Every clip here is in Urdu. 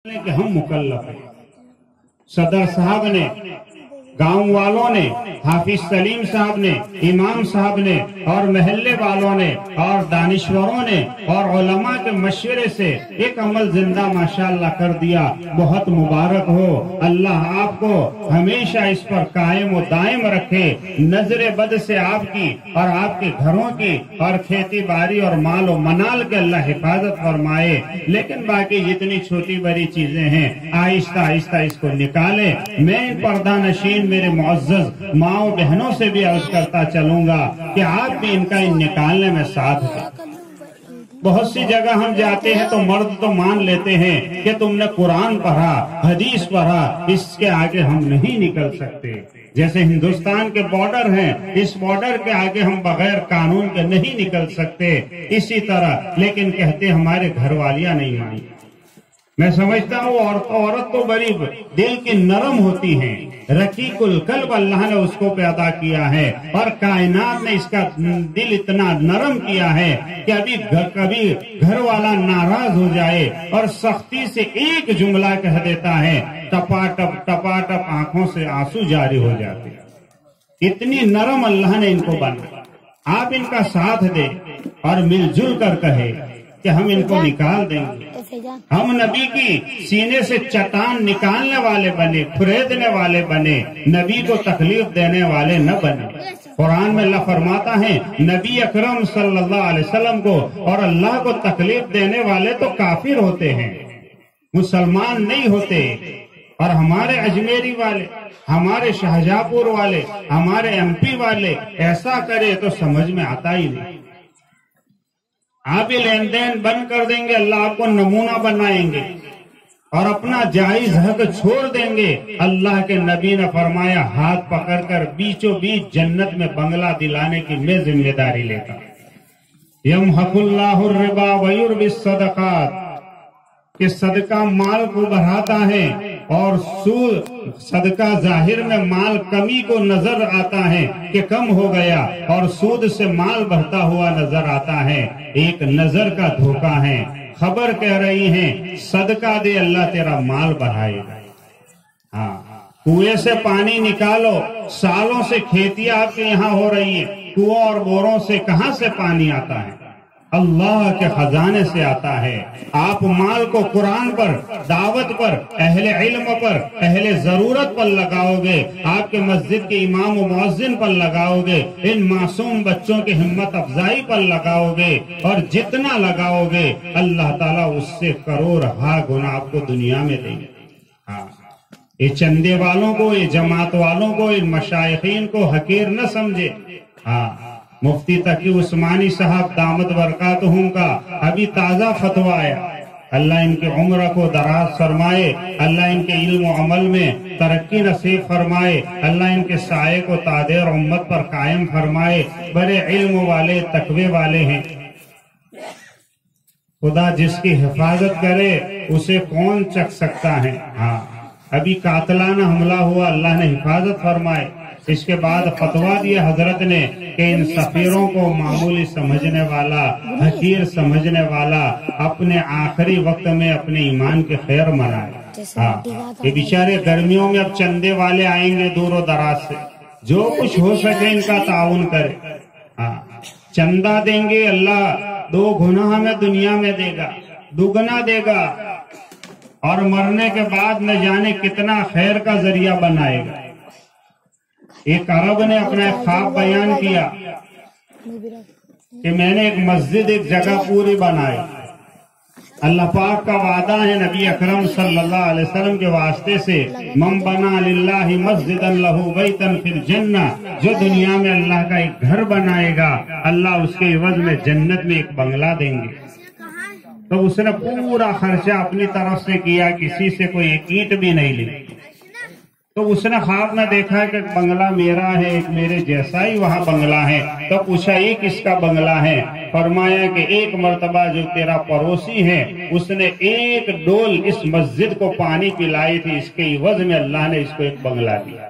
کہ ہم مکلف ہیں۔ صدر صاحب نے، گاؤں والوں نے، حافظ سلیم صاحب نے، امام صاحب نے اور محلے والوں نے اور دانشوروں نے اور علماء کے مشورے سے ایک عمل زندہ ماشاءاللہ کر دیا۔ بہت مبارک ہو، اللہ آپ کو ہمیشہ اس پر قائم و دائم رکھے، نظر بد سے آپ کی اور آپ کے گھروں کی اور کھیتی باڑی اور مال و منال کے اللہ حفاظت فرمائے۔ لیکن باقی جتنی چھوٹی بڑی چیزیں ہیں آہستہ آہستہ اس کو نکالے۔ میں پردہ نشین میرے معزز ماؤں بہنوں سے بھی عرض کرتا چلوں گا کہ آپ بھی ان کا نکالنے میں ساتھ دیں۔ بہت سی جگہ ہم جاتے ہیں تو مرد تو مان لیتے ہیں کہ تم نے قرآن پڑھا، حدیث پڑھا، اس کے آگے ہم نہیں نکل سکتے۔ جیسے ہندوستان کے بارڈر ہیں، اس بارڈر کے آگے ہم بغیر قانون کے نہیں نکل سکتے، اسی طرح لیکن کہتے ہمارے گھر والیاں نہیں مانی۔ میں سمجھتا ہوں عورت تو بڑی دل کی نرم ہوتی ہیں، رقیق القلب اللہ نے اس کو پیدا کیا ہے اور کائنات نے اس کا دل اتنا نرم کیا ہے کہ کبھی گھر والا ناراض ہو جائے اور سختی سے ایک جملہ کہہ دیتا ہے، ٹپا ٹپ آنکھوں سے آنسو جاری ہو جاتے ہیں۔ اتنی نرم اللہ نے ان کو بنا۔ آپ ان کا ساتھ دیں اور مل جل کر کہے کہ ہم ان کو نکال دیں گے۔ ہم نبی کی سینے سے چٹان نکالنے والے بنے، کھریدنے والے بنے، نبی کو تکلیف دینے والے نہ بنے۔ قرآن میں اللہ فرماتا ہے نبی اکرم صلی اللہ علیہ وسلم کو اور اللہ کو تکلیف دینے والے تو کافر ہوتے ہیں، مسلمان نہیں ہوتے۔ اور ہمارے اجمیری والے، ہمارے شاہجہاں پور والے، ہمارے ایم پی والے ایسا کرے تو سمجھ میں آتا ہی نہیں۔ آپ ہی لین دین بند کر دیں گے، اللہ آپ کو نمونہ بنائیں گے اور اپنا جائز حق چھوڑ دیں گے۔ اللہ کے نبی نے فرمایا ہاتھ پکڑ کر بیچوں بیچ جنت میں بنگلہ دلانے کی میں ذمہ داری لیتا ہوں۔ یمحق اللہ الربا ویربی الصدقات، کہ صدقہ مال کو بڑھاتا ہے اور سود، صدقہ ظاہر میں مال کمی کو نظر آتا ہے کہ کم ہو گیا اور سود سے مال بڑھتا ہوا نظر آتا ہے، ایک نظر کا دھوکہ ہے۔ خبر کہہ رہی ہیں صدقہ دے اللہ تیرا مال بڑھائے گا۔ ہاں، کنویں سے پانی نکالو، سالوں سے کھیتیاں آپ کے یہاں ہو رہی ہیں، کنووں اور بوروں سے کہاں سے پانی آتا ہے؟ اللہ کے خزانے سے آتا ہے۔ آپ مال کو قرآن پر، دعوت پر، اہل علم پر، اہل ضرورت پر لگاؤ گے، آپ کے مسجد کے امام و مؤذن پر لگاؤ گے، ان معصوم بچوں کی ہمت افزائی پر لگاؤ گے، اور جتنا لگاؤ گے اللہ تعالیٰ اس سے کروڑ ہا گنا آپ کو دنیا میں دیں گے۔ ہاں، یہ چندے والوں کو، یہ جماعت والوں کو، ان مشائخین کو حقیر نہ سمجھے۔ ہاں، مفتی تقی عثمانی صاحب دامت برکاتہم کا ابھی تازہ فتویٰ آیا، اللہ ان کے عمر کو دراز فرمائے، اللہ ان کے علم و عمل میں ترقی نصیب فرمائے، اللہ ان کے سائے کو تادیر امت پر قائم فرمائے۔ بڑے علم والے، تقوی والے ہیں۔ خدا جس کی حفاظت کرے اسے کون چکھ سکتا ہے؟ ہاں، ابھی قاتلانہ حملہ ہوا، اللہ نے حفاظت فرمائے۔ اس کے بعد فتویٰ دیا حضرت نے کہ ان سفیروں کو معمولی سمجھنے والا، حقیر سمجھنے والا اپنے آخری وقت میں اپنے ایمان کے خیر منائے۔ ہاں، یہ بیچارے گرمیوں میں اب چندے والے آئیں گے دور و دراز سے، جو کچھ ہو سکے ان کا تعاون کرے۔ ہاں، چندہ دیں گے، اللہ 2 گنا ہمیں دنیا میں دے گا، دگنا دے گا، اور مرنے کے بعد نہ جانے کتنا خیر کا ذریعہ بنائے گا۔ ایک عرب نے اپنا ایک خواب بیان کیا کہ میں نے ایک مسجد، ایک جگہ پوری بنائی۔ اللہ پاک کا وعدہ ہے نبی اکرم صلی اللہ علیہ وسلم کے واسطے سے، من بنا للہ مسجدا لہ بیتا فی الجنہ، جو دنیا میں اللہ کا ایک گھر بنائے گا اللہ اس کے عوض میں جنت میں ایک بنگلہ دیں گے۔ تو اس نے پورا خرچہ اپنی طرف سے کیا، کسی سے کوئی ایک اینٹ بھی نہیں لی۔ تو اس نے خواب میں دیکھا کہ بنگلہ میرا ہے، ایک میرے جیسا ہی وہاں بنگلہ ہے۔ تو پوچھا یہ کس کا بنگلہ ہے؟ فرمایا کہ ایک مرتبہ جو تیرا پڑوسی ہے اس نے ایک ڈول اس مسجد کو پانی پلائی تھی، اس کے عوض میں اللہ نے اس کو ایک بنگلہ دیا۔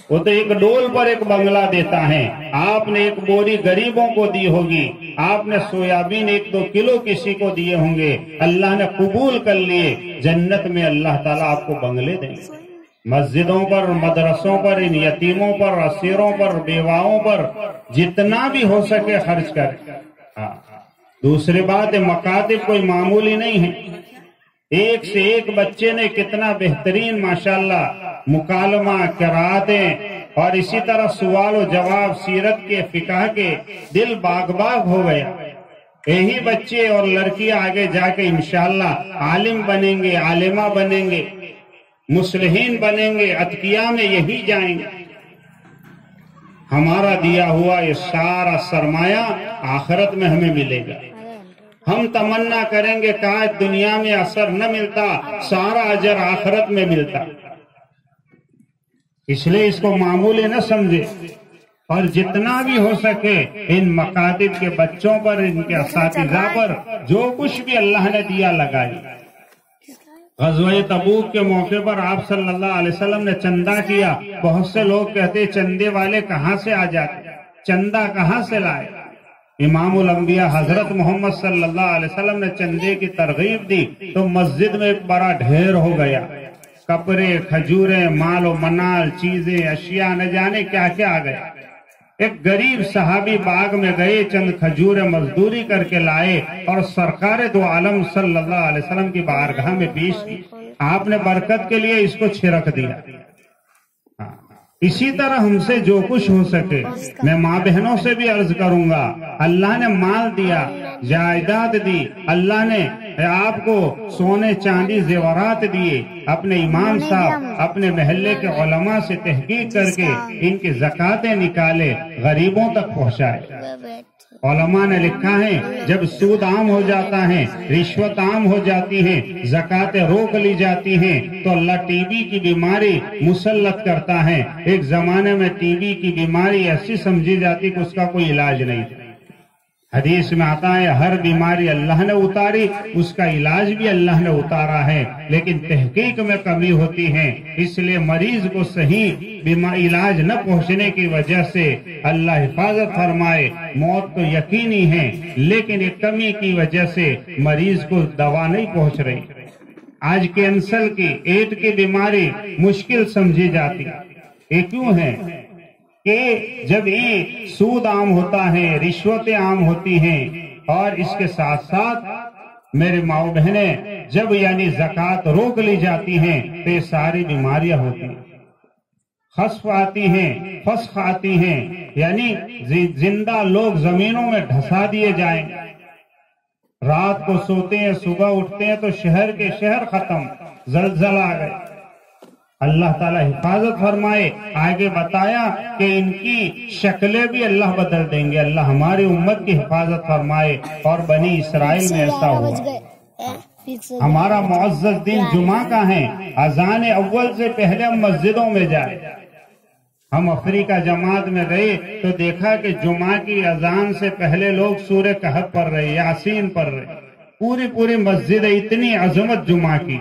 وہ تو ایک ڈول پر ایک بنگلہ دیتا ہے، آپ نے ایک بوری غریبوں کو دی ہوگی، آپ نے سویابین 1-2 کلو کسی کو دیے ہوں گے، اللہ نے قبول کر لیے، جنت میں اللہ تعالیٰ آپ کو بنگلے دیں گے۔ مسجدوں پر، مدرسوں پر، ان یتیموں پر، اسیروں پر، بیواؤں پر جتنا بھی ہو سکے خرچ کریں۔ دوسری بات ہے، مکاتب کوئی معمولی نہیں ہے، ایک سے ایک بچے نے کتنا بہترین ماشاءاللہ مکالمہ، قراتیں اور اسی طرح سوال و جواب سیرت کے، فقہ کے، دل باغ باغ ہو گیا۔ یہی بچے اور لڑکیاں آگے جا کے انشاءاللہ عالم بنیں گے، عالمہ بنیں گے، مصلحین بنیں گے، اتقیاء میں یہی جائیں گے۔ ہمارا دیا ہوا یہ سارا سرمایہ آخرت میں ہمیں ملے گا۔ ہم تمنا کریں گے کاش دنیا میں اثر نہ ملتا، سارا اجر آخرت میں ملتا، اس لیے اس کو معمولی نہ سمجھے، اور جتنا بھی ہو سکے ان مکاتب کے بچوں پر، ان کے اساتذہ پر جو کچھ بھی اللہ نے دیا لگائی۔ غزوہ تبوک کے موقع پر آپ صلی اللہ علیہ وسلم نے چندہ کیا، بہت سے لوگ کہتے چندے والے کہاں سے آ جاتے، چندہ کہاں سے لائے؟ امام الانبیاء حضرت محمد صلی اللہ علیہ وسلم نے چندے کی ترغیب دی تو مسجد میں ایک بڑا ڈھیر ہو گیا، کپڑے، کھجوریں، مال و منال، چیزیں، اشیاء، نہ جانے کیا کیا آ گیا۔ ایک غریب صحابی باغ میں گئے، چند کھجوریں مزدوری کر کے لائے اور سرکار دو عالم صلی اللہ علیہ وسلم کی بارگاہ میں پیش کی، آپ نے برکت کے لیے اس کو چھڑک دیا۔ اسی طرح ہم سے جو کچھ ہو سکے، میں ماں بہنوں سے بھی عرض کروں گا، اللہ نے مال دیا، جائیداد دی، اللہ نے آپ کو سونے چاندی زیورات دیے، اپنے امام صاحب، اپنے محلے کے علماء سے تحقیق کر کے ان کی زکاتیں نکالے، غریبوں تک پہنچائے۔ علماء نے لکھا ہے جب سود عام ہو جاتا ہے، رشوت عام ہو جاتی ہے، زکاتیں روک لی جاتی ہیں تو اللہ ٹی بی کی بیماری مسلط کرتا ہے۔ ایک زمانے میں ٹی بی کی بیماری ایسی سمجھی جاتی کہ اس کا کوئی علاج نہیں تھا، حدیث میں آتا ہے ہر بیماری اللہ نے اتاری، اس کا علاج بھی اللہ نے اتارا ہے، لیکن تحقیق میں کمی ہوتی ہے، اس لیے مریض کو صحیح علاج نہ پہنچنے کی وجہ سے اللہ حفاظت فرمائے، موت تو یقینی ہے، لیکن ایک کمی کی وجہ سے مریض کو دوا نہیں پہنچ رہی۔ آج کینسر کی، ایڈ کی بیماری مشکل سمجھی جاتی، یہ کیوں ہے کہ جب یہ سود عام ہوتا ہے، رشوتیں عام ہوتی ہیں، اور اس کے ساتھ ساتھ میرے ماں بہنیں جب یعنی زکوٰۃ روک لی جاتی ہیں تو یہ ساری بیماریاں ہوتی ہیں، خسف آتی ہیں، فسخ آتی ہیں، یعنی زندہ لوگ زمینوں میں ڈھسا دیے جائیں، رات کو سوتے ہیں، صبح اٹھتے ہیں تو شہر کے شہر ختم، زلزلہ آ گئے۔ اللہ تعالیٰ حفاظت فرمائے۔ آگے بتایا کہ ان کی شکلیں بھی اللہ بدل دیں گے، اللہ ہماری امت کی حفاظت فرمائے۔ اور بنی اسرائیل میں ایسا ہوا۔ ہمارا معزز دن جمعہ کا ہے، اذان اول سے پہلے ہم مسجدوں میں جائیں۔ ہم افریقہ جماعت میں گئے تو دیکھا کہ جمعہ کی اذان سے پہلے لوگ سورہ کہف پڑھ رہے، یاسین پڑھ رہے، پوری مسجد، اتنی عظمت جمعہ کی۔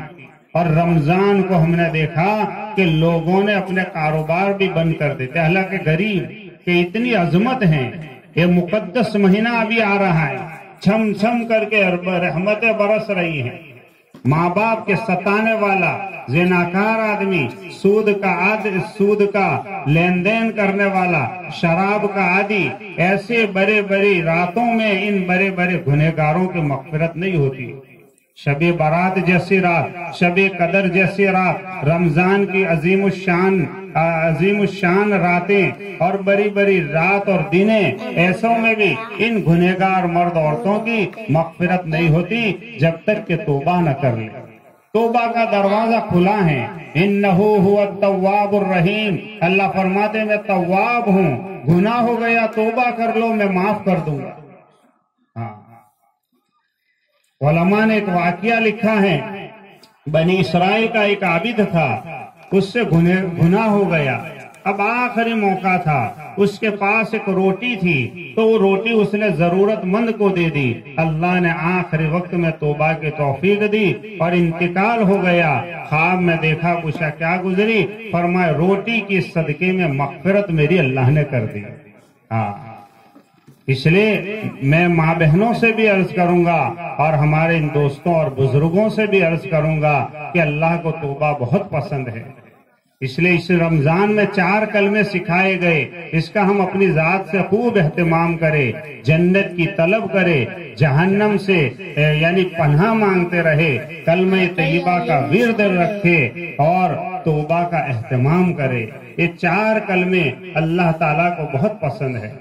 اور رمضان کو ہم نے دیکھا کہ لوگوں نے اپنے کاروبار بھی بند کر دیتے، حالانکہ غریب، کہ اتنی عظمت ہے۔ یہ مقدس مہینہ ابھی آ رہا ہے، چھم چھم کر کے رحمتیں برس رہی ہیں۔ ماں باپ کے ستانے والا، زناکار آدمی، سود کا لین دین کرنے والا، شراب کا عادی، ایسے بڑی راتوں میں ان بڑے گنہگاروں کی مغفرت نہیں ہوتی۔ شب برات جیسی رات، شب قدر جیسی رات، رمضان کی عظیم الشان راتیں اور بڑی رات اور دنیں، ایسوں میں بھی ان گنہگار مرد عورتوں کی مغفرت نہیں ہوتی جب تک کہ توبہ نہ کر لے۔ توبہ کا دروازہ کھلا ہے، انہو هو التواب الرحیم، اللہ فرماتے میں تواب ہوں، گناہ ہو گیا توبہ کر لو، میں معاف کر دوں گا۔ علماء نے ایک واقعہ لکھا ہے، بنی اسرائیل کا ایک عابد تھا، اس سے گناہ ہو گیا، اب آخری موقع تھا، اس کے پاس ایک روٹی تھی تو وہ روٹی اس نے ضرورت مند کو دے دی. اللہ نے آخری وقت میں توبہ کی توفیق دی اور انتقال ہو گیا. خواب میں دیکھا، پوچھا کیا گزری؟ فرمایا روٹی کی صدقے میں مغفرت میری اللہ نے کر دی. اس لیے میں ماں بہنوں سے بھی عرض کروں گا اور ہمارے ان دوستوں اور بزرگوں سے بھی عرض کروں گا کہ اللہ کو توبہ بہت پسند ہے. اس لیے اس رمضان میں 4 کلمے سکھائے گئے، اس کا ہم اپنی ذات سے خوب اہتمام کریں، جنت کی طلب کرے، جہنم سے یعنی پناہ مانگتے رہے، کلمہ طیبہ کا ورد رکھے اور توبہ کا اہتمام کرے. یہ 4 کلمے اللہ تعالیٰ کو بہت پسند ہے.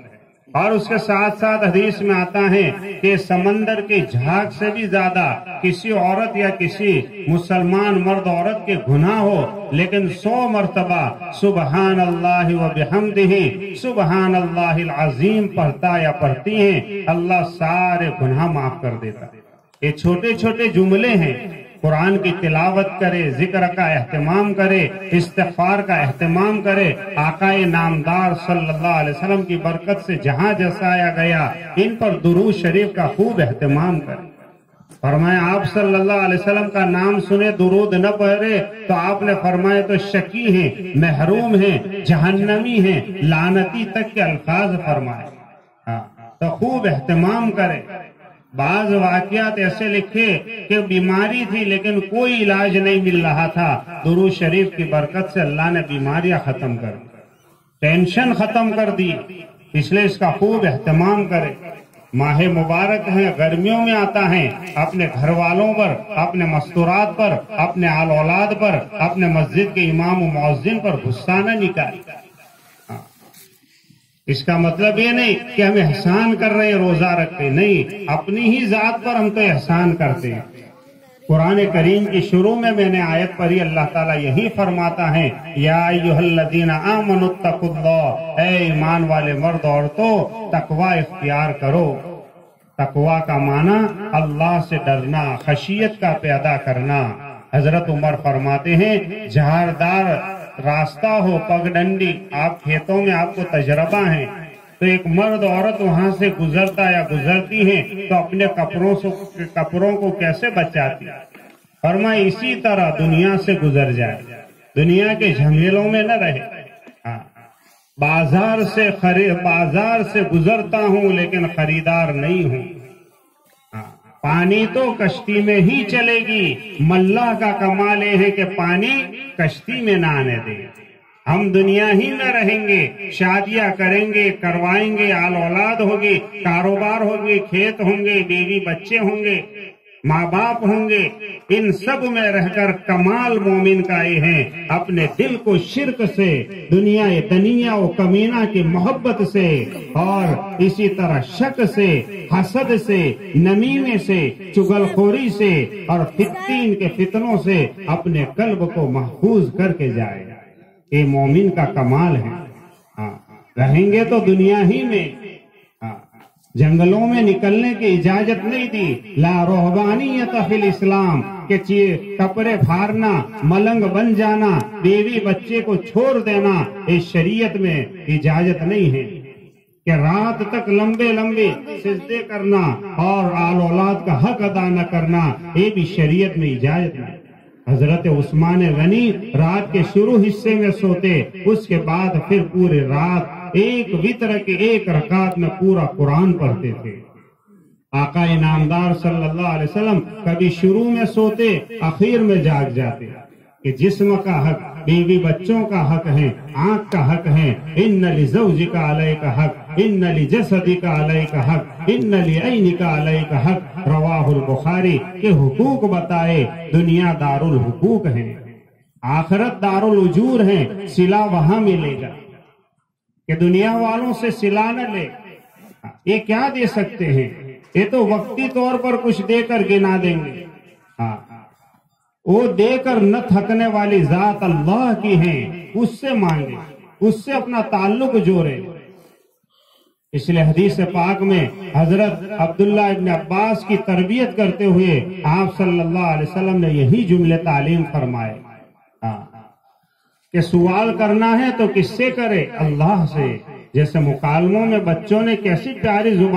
اور اس کے ساتھ ساتھ حدیث میں آتا ہے کہ سمندر کی جھاگ سے بھی زیادہ کسی عورت یا کسی مسلمان مرد عورت کے گناہ ہو لیکن 100 مرتبہ سبحان اللہ و بحمدہ سبحان اللہ العظیم پڑھتا یا پڑھتی ہیں، اللہ سارے گناہ معاف کر دیتا. یہ چھوٹے چھوٹے جملے ہیں. قرآن کی تلاوت کرے، ذکر کا اہتمام کرے، استغفار کا اہتمام کرے. آقا نامدار صلی اللہ علیہ وسلم کی برکت سے جہاں جسایا گیا ان پر درود شریف کا خوب اہتمام کرے. فرمایا آپ صلی اللہ علیہ وسلم کا نام سنے درود نہ پڑھے تو آپ نے فرمایا تو شکی ہیں، محروم ہیں، جہنمی ہیں، لعنتی تک کے الفاظ فرمائے. تو خوب اہتمام کرے. بعض واقعات ایسے لکھے کہ بیماری تھی لیکن کوئی علاج نہیں مل رہا تھا، درود شریف کی برکت سے اللہ نے بیماریاں ختم کر دی، ٹینشن ختم کر دی. اس لیے اس کا خوب اہتمام کرے. ماہ مبارک ہے، گرمیوں میں آتا ہے، اپنے گھر والوں پر، اپنے مستورات پر، اپنے آل اولاد پر، اپنے مسجد کے امام و مؤذن پر غصہ نہ نکالے. اس کا مطلب یہ نہیں کہ ہم احسان کر رہے ہیں روزہ رکھتے، نہیں، اپنی ہی ذات پر ہم تو احسان کرتے ہیں. قرآن کریم کی شروع میں نے آیت پڑھی، اللہ تعالیٰ یہی فرماتا ہے یا ایھا الذین آمنوا اتقوا اللہ، اے ایمان والے مرد عورتوں تقوی اختیار کرو. تقوی کا معنی اللہ سے ڈرنا، خشیت کا پیدا کرنا. حضرت عمر فرماتے ہیں جھاڑدار راستہ ہو، پگڈنڈی، آپ کھیتوں میں آپ کو تجربہ ہے تو ایک مرد عورت وہاں سے گزرتا یا گزرتی ہے تو اپنے کپڑوں کو کیسے بچاتی؟ فرمایا اسی طرح دنیا سے گزر جائے، دنیا کے جھمیلوں میں نہ رہے. بازار سے گزرتا ہوں لیکن خریدار نہیں ہوں. پانی تو کشتی میں ہی چلے گی، ملاح کا کمال یہ ہے کہ پانی کشتی میں نہ آنے دے. ہم دنیا ہی میں رہیں گے، شادیاں کریں گے، کروائیں گے، آل اولاد ہوگی، کاروبار ہوگی، کھیت ہوں گے، بیوی بچے ہوں گے، ماں باپ ہوں گے. ان سب میں رہ کر کمال مومن کا یہ ہے اپنے دل کو شرک سے، دنیا دنیا و کمینہ کی محبت سے اور اسی طرح شک سے، حسد سے، نمیمے سے، چغل خوری سے اور فتین کے فتنوں سے اپنے قلب کو محفوظ کر کے جائے. یہ مومن کا کمال ہے. رہیں گے تو دنیا ہی میں، جنگلوں میں نکلنے کی اجازت نہیں دی. لا رہبانیت فی الاسلام کہ کپڑے پھاڑنا، ملنگ بن جانا، بیوی بچے کو چھوڑ دینا اس شریعت میں اجازت نہیں ہے. کہ رات تک لمبے لمبے سجدے کرنا اور آل اولاد کا حق ادا نہ کرنا یہ بھی شریعت میں اجازت نہیں. حضرت عثمان غنی رات کے شروع حصے میں سوتے، اس کے بعد پھر پورے رات ایک وتر کے 1 رکعت میں پورا قرآن پڑھتے تھے. آقا نامدار صلی اللہ علیہ وسلم کبھی شروع میں سوتے، اخیر میں جاگ جاتے. کہ جسم کا حق، بیوی بچوں کا حق ہے، آنکھ کا حق ہے. ان لزوجک علیک حق، ان لجسدک علیک حق، ان لعینک علیک حق. رواہ البخاری. کہ حقوق بتائے، دنیا دار الحقوق ہے، آخرت دار الاجور ہے. صلہ وہاں ملے گا کہ دنیا والوں سے صلہ نہ لے. یہ کیا دے سکتے ہیں؟ یہ تو وقتی طور پر کچھ دے کر گنا دیں گے. وہ دے کر نہ تھکنے والی ذات اللہ کی ہیں، اس سے مانگے، اس سے اپنا تعلق جوڑے. اس لیے حدیث پاک میں حضرت عبداللہ ابن عباس کی تربیت کرتے ہوئے آپ صلی اللہ علیہ وسلم نے یہی جملے تعلیم فرمائے کہ سوال کرنا ہے تو کس سے کرے؟ اللہ سے. جیسے مکالموں میں بچوں نے کیسی پیاری زبان